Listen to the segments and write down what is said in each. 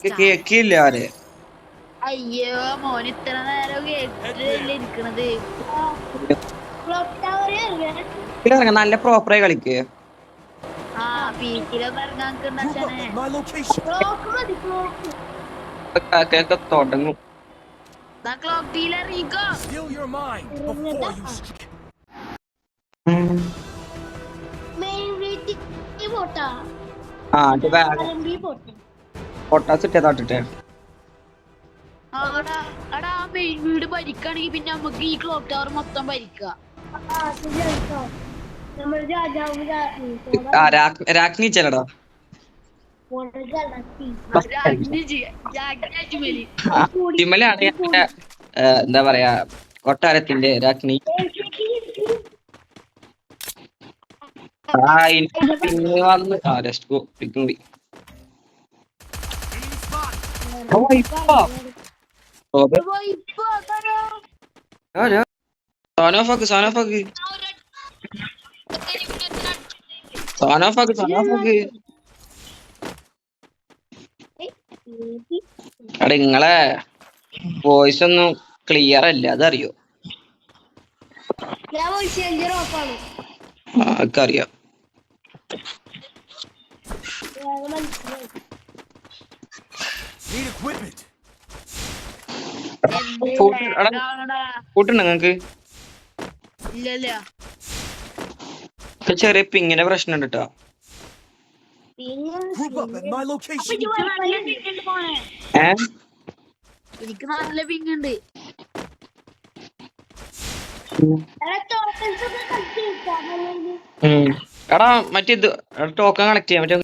കേക്കില്ല ആരെ അയ്യോ മോൻ ഇത്ര നേരം കേട്ടില്ലേ ഇരിക്കണത്. നല്ല പ്രോപ്പറായി കളിക്ക്. ആ പീക്കിലൊന്നും ഇറങ്ങാൻ തുടങ്ങും. ക്ലോക്ക് ടീലറിയിക്കോ. പൊട്ടാസ് ഇട്ടേതാട്ടിട്ടെ എടാ മെയിൻ വീട് ഭരിക്കാണെങ്കിൽ പിന്നെ നമുക്ക് ഈ ക്ലോക്ക് ടവർ മൊത്തം ഭരിക്കാം. രാജ്ഞിച്ചല്ലടാ ിമലാണ് എന്താ പറയാ കൊട്ടാരത്തിന്റെ രാജ്ഞി. വന്ന് സാനോഫാക്ക് അവിടെ നിങ്ങളെ വോയിസ് ഒന്നും ക്ലിയർ അല്ല, അതറിയോ? അറിയാം. കൂട്ടുണ്ടോ നിങ്ങക്ക്? ചെറിയ പിങ്ങിന്റെ പ്രശ്നം ഉണ്ട് കേട്ടോ. എനിക്ക് നല്ല പിങ്ങുണ്ട്. എടാ മറ്റേത് ടോക്കൺ കളക്ട് ചെയ്യാൻ മറ്റേ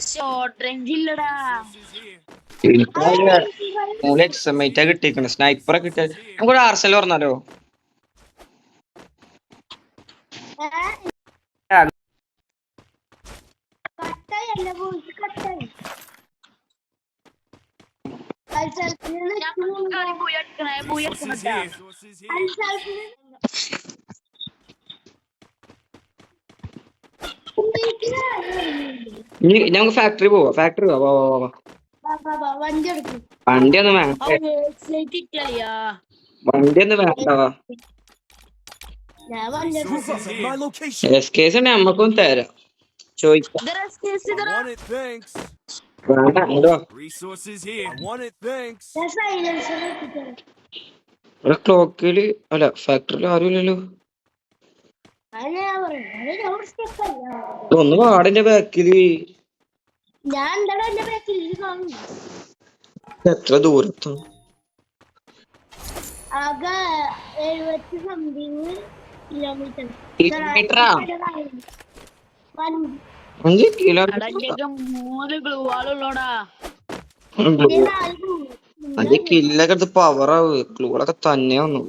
ഷോർട്ട് റേഞ്ച് ഇല്ലടാ. എക്സമേറ്റാ കിട്ടിയേക്കണ്. സ്നൈപ്പറെ കിട്ടിയ നമുക്കൊരു ആർസൽ പറഞ്ഞാലോ? ഞങ്ങൾക്ക് ഫാക്ടറി പോവാ. വണ്ടി ഒന്നും വേണ്ട. നമ്മക്കൊന്നും തരാം ചോദിക്കാം. ക്ലോക്കില് അല്ല ഫാക്ടറിയിൽ ആരുമില്ലല്ലോ. ഒന്ന് വാർഡിന്റെ ബാക്കില്. എത്ര ദൂരത്തും കിലോമീറ്ററാ? 5 കിലോമീറ്റർ. 5 കില്ലൊക്കെ എടുത്ത് പവറാവ്. ക്ലൂകളൊക്കെ തന്നെ വന്നു.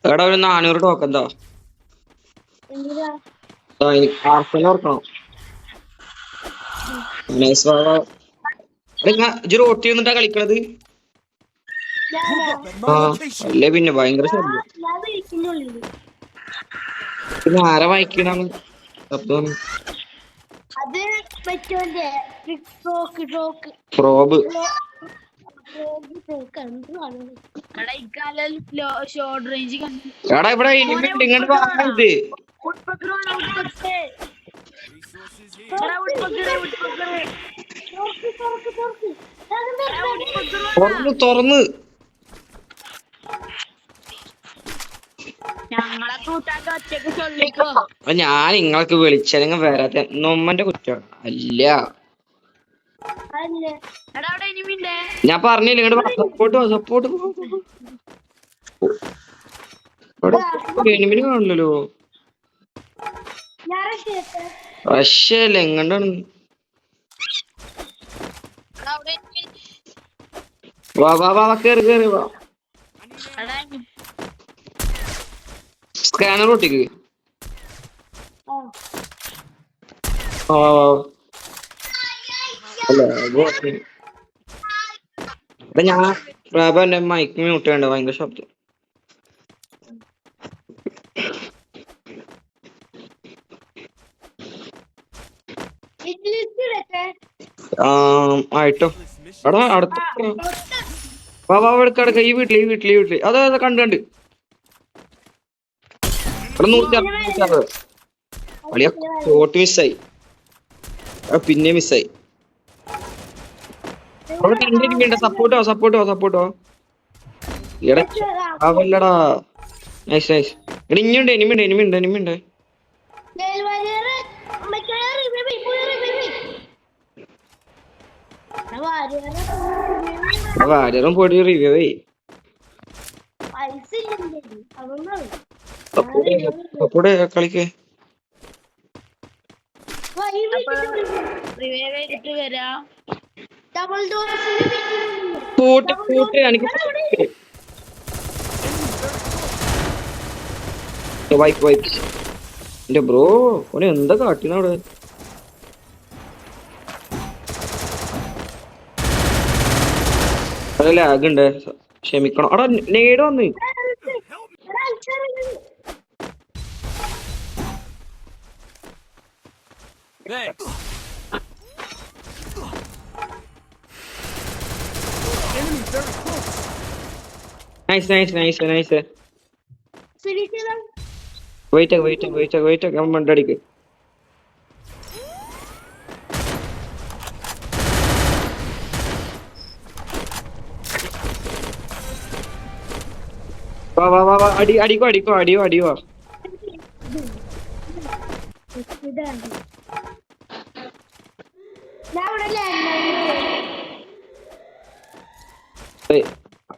എടാ ഒരു 400 ടോക്കൺ എന്താ എനിക്ക് ആർസൽ ഓർക്കണം. റോട്ടി വന്നിട്ടാ കളിക്കണത്. അല്ലേ പിന്നെ ഭയങ്കര ശല്യം. പിന്നെ ആരെ വായിക്കണാണ് പ്രോബ്? എടാ ഇവിടെ ഇങ്ങോട്ട് വാങ്ങരുത്. തുറന്ന് ഞാൻ നിങ്ങൾക്ക് വിളിച്ചല്ലെങ്കിൽ വരാത്ത നമ്മന്റെ കുറ്റമാണ്. അല്ല ഞാൻ പറഞ്ഞില്ല ഇങ്ങോട്ട് സപ്പോർട്ട് എനിമിന് കാണില്ലല്ലോ. റഷ്യല്ലേ എങ്ങണ്ടാണ്? വാ കേറി വാ. സ്കാനർ ഒട്ടിക്ക്. എടാ ഞാൻ പ്രാപ എന്റെ മൈക്ക് മ്യൂട്ട് ചെയ്യണ്ട ഭയങ്കര ശബ്ദം. ആയിട്ടോ എടാ അടുത്ത വാ വാ എടുക്ക ഈ വീട്ടില് അതെ അതെ കണ്ട് എടാ 160 അളിയ ഷോട്ട് മിസ്സായി. പിന്നെ മിസ്സായി. സപ്പോർട്ടോ എടാ അവല്ലടാ. നൈസ് എടാ ഇനിയുണ്ട് എനിമിണ്ട്. വാര്യറും പോയി റിവ്യൂ കളിക്ക്. എനിക്ക് എന്റെ ബ്രോ ഓനെ എന്താ കാട്ടിനവിടെ. ലാഗ് ഉണ്ട് ക്ഷമിക്കണം. അവിടെ നേട് വന്ന് നൈസ്. വെയിറ്റ് മണ്ടടിക്ക്. വാ അടിയോ.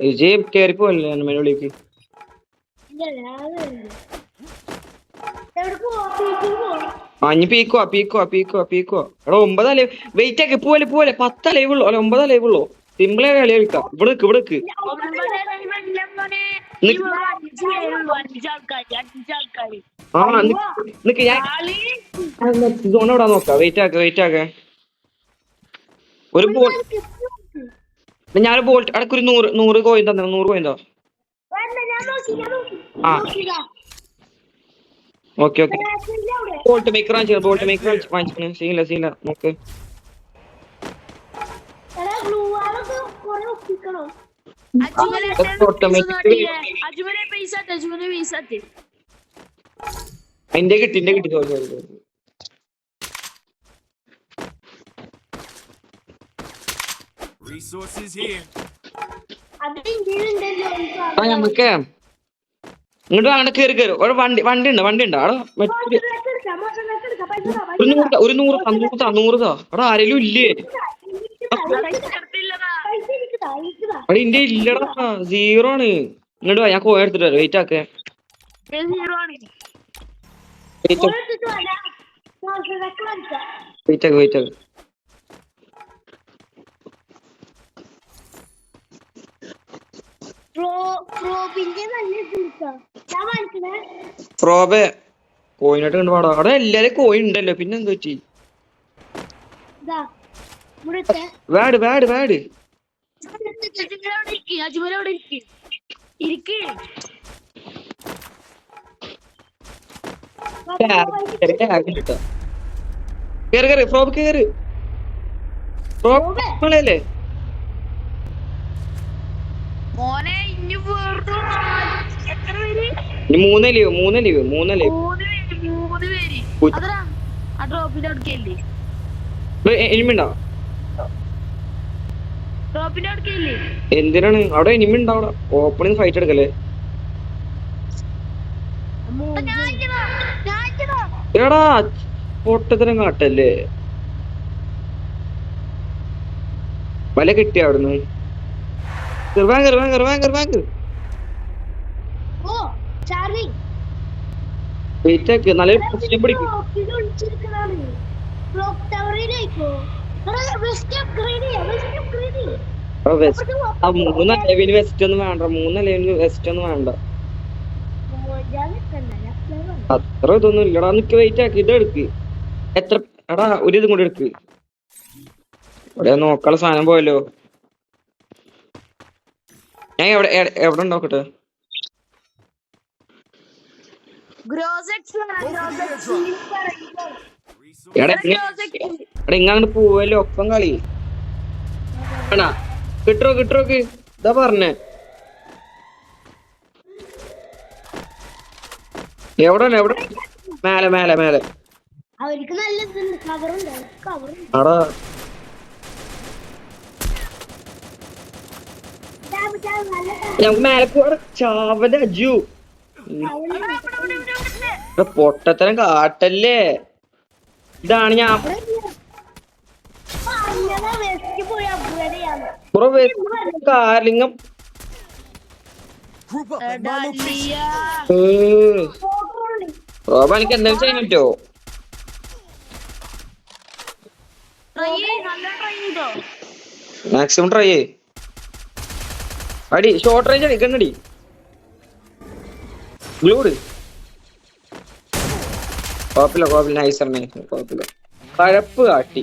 വിജയ് കേറിപ്പോല്ലേ മേലോളിക്ക്. ഇനി പീക്കോ എടാ 9 ലൈവ് വെയിറ്റ് ആക്കി പോലെ 10 ലൈവ് ഉള്ളു അല്ല 9 ലൈവ് ഉള്ളു. സിമ്പിളാ കളി കളിക്കാം. ഇവിടേക്ക് സോൺ എവിടാ നോക്കാം. വെയിറ്റ് ആക്ക ഒരു ബോൾ ഞാൻ ബോൾട്ട് അടക്കൊരു 100 കോയിൻ തന്നെ. 100 കോയിൻ തോ. ഓക്കെ ബോൾട്ട് മേക്കർ വാങ്ങിച്ചു. സീല നോക്ക്. എന്റെ കിട്ടി നമുക്ക് ഇങ്ങോട്ട് അങ്ങനെ കേറി ഒരു വണ്ടി ഉണ്ട് അവിടെ ഒരു 100 അവിടെ ആരെങ്കിലും ഇല്ലേ? അവിടെ ഇന്റെ ഇല്ലടാ 0 ആണ്. ഇങ്ങോട്ട് വാ ഞാൻ കോയ എടുത്തിട്ട് വരാം. വെയിറ്റ് ആക്കേ പ്രോബെ കോയിനായിട്ട് കണ്ടു പാടാ. അവിടെ എല്ലാരും കോയിൻ ഉണ്ടല്ലോ പിന്നെ എന്ത് പറ്റി? വേട് കേറ് പ്രോബ് കേറ്. പ്രോബല്ലേ മൂന്ന് ലീവ് എനിമിണ്ടോ? എന്തിനാണ് അവിടെ എനിമിണ്ടോ? അവിടെ ഓപ്പണിങ് ഫൈറ്റ് എടുക്കല്ലേ? എടാ പൊട്ടത്തരം കാട്ടല്ലേ. വല കിട്ടിയ അവിടുന്ന് നല്ലൊരു പിടിക്കും. മൂന്നലവിന് വെസ്റ്റ് ഒന്നും വേണ്ട. അത്ര ഇതൊന്നും ഇല്ലടാ. നിക്ക് വെയിറ്റ് ആക്കി ഇതെടുക്ക്. എത്ര എടാ ഒരു ഇതും കൂടെ എടുക്ക്. ഇവിടെ നോക്കാനുള്ള സാധനം പോയല്ലോ. ഞാൻ എവിടെ നോക്കട്ടെ. എടാ ഇങ്ങാണ്ട് പോവല്ലോ ഒപ്പം കളി ആണാ കിട്ടോക്ക് ഇതാ പറഞ്ഞേ. എവിടെ മേലെ അവർക്ക് നല്ല കവറുണ്ട്. ആടാ ഞങ്ങക്ക് മേലെ പോവാ. ചാവല അജു പൊട്ടത്തരം കാട്ടല്ലേ. ഇതാണ് ഞാൻ കാലിങ്ങം റോബ എനിക്ക് എന്തെങ്കിലും ചെയ്യാൻ പറ്റോ? മാക്സിമം ട്രൈ ചെയ്യ്. അടി ഷോർട്ട് റേഞ്ച് അടി കണ്ണടി ഗ്ലൂഡ്. കുഴപ്പമില്ല നൈസർ കുഴപ്പമില്ല. കഴപ്പ് കാട്ടി